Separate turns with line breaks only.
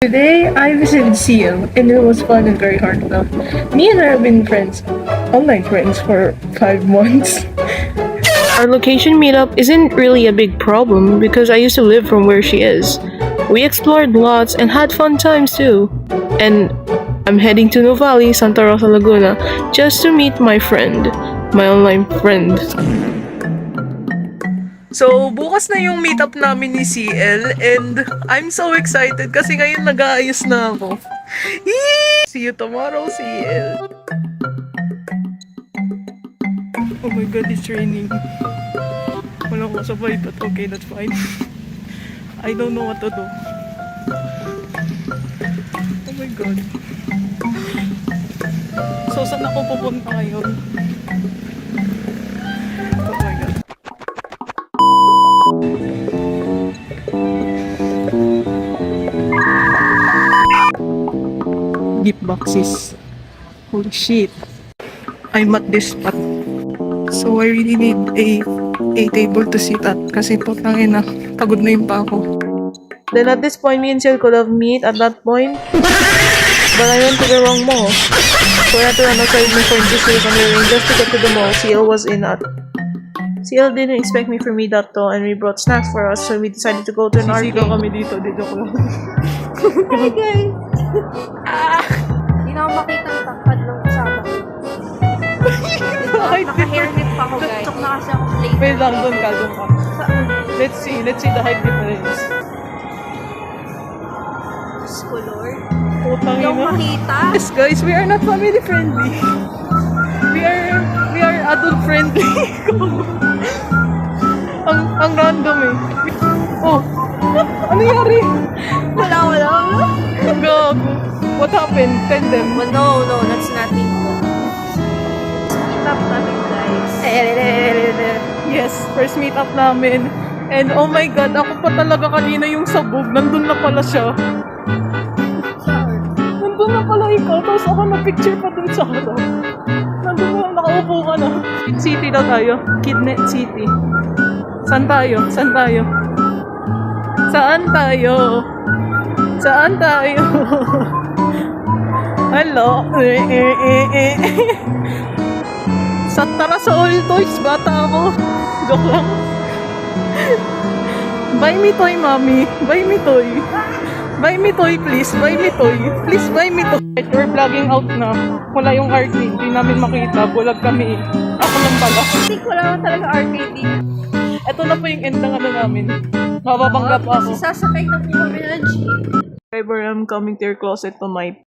Today, I visited CL and it was fun and very heartfelt. Me and her have been friends, online friends, for 5 months. Our location meetup isn't really a big problem because I used to live from where she is. We explored lots and had fun times too. And I'm heading to Nuvali, Santa Rosa, Laguna, just to meet my friend, my online friend. So, bukas na yung meetup namin ni CL and I'm so excited kasi ngayon nag-aayos na ako. Yee! See you tomorrow, CL. Oh my god, it's raining. Walang kasabay but okay, that's fine. I don't know what to do. Oh my god. So, saan ako pupunta ngayon? Oh my god. Gift boxes. Holy shit. I'm at this spot. So I really need a table to sit at kasi putangin na pagod na yung pa ako. Then at this point, me and Ciel could have meet at that point. But I went to the wrong mall. So I had to run outside my phone to sleep on the rain just to get to the mall Ciel was in at. Ciel didn't expect me for me that to and we brought snacks for us so we decided to go to an arcade. Sisigaw kami dito, di joke lang.
Hi guys! Hindi na ako makita ng takpad ng kasama ko. Naka-hairnet pa ako guys. Tutok na kasi ako late.
Wait lang, doon ka. Let's see the height difference.
Color.
Putang
Yung
ina.
makita.
Yes guys, we are not family friendly. We are adult friendly. ang random eh. Oh, ano nangyari?
Wala.
Gago. What happened? Tell them.
Well, no, that's nothing. Meet up namin guys.
Yes, first meet up namin. And oh my god, ako pa talaga kanina yung sabog. Nandun na pala siya. Nandun na pala ikaw. Tapos ako na-picture pa dun sa harap. Nandun na, nakaupo ka na. Kid City daw tayo. Kidnet City. Saan tayo? Saan tayo? Hello? Tara sa all toys, bata ako. Joke lang. Buy me toy, mommy. Buy me toy. Buy me toy, please. Buy me toy. Please buy me toy. We're vlogging out na. Wala yung arcade. Hindi namin makita. Bulag kami. Ako lang pala.
Hindi ko lang talaga arcade dito.
Ito na po yung end ng ano namin. Mababangga pa ako.
Kasi sasakay na po kami ng jeep.
Driver, I'm coming to your closet tonight.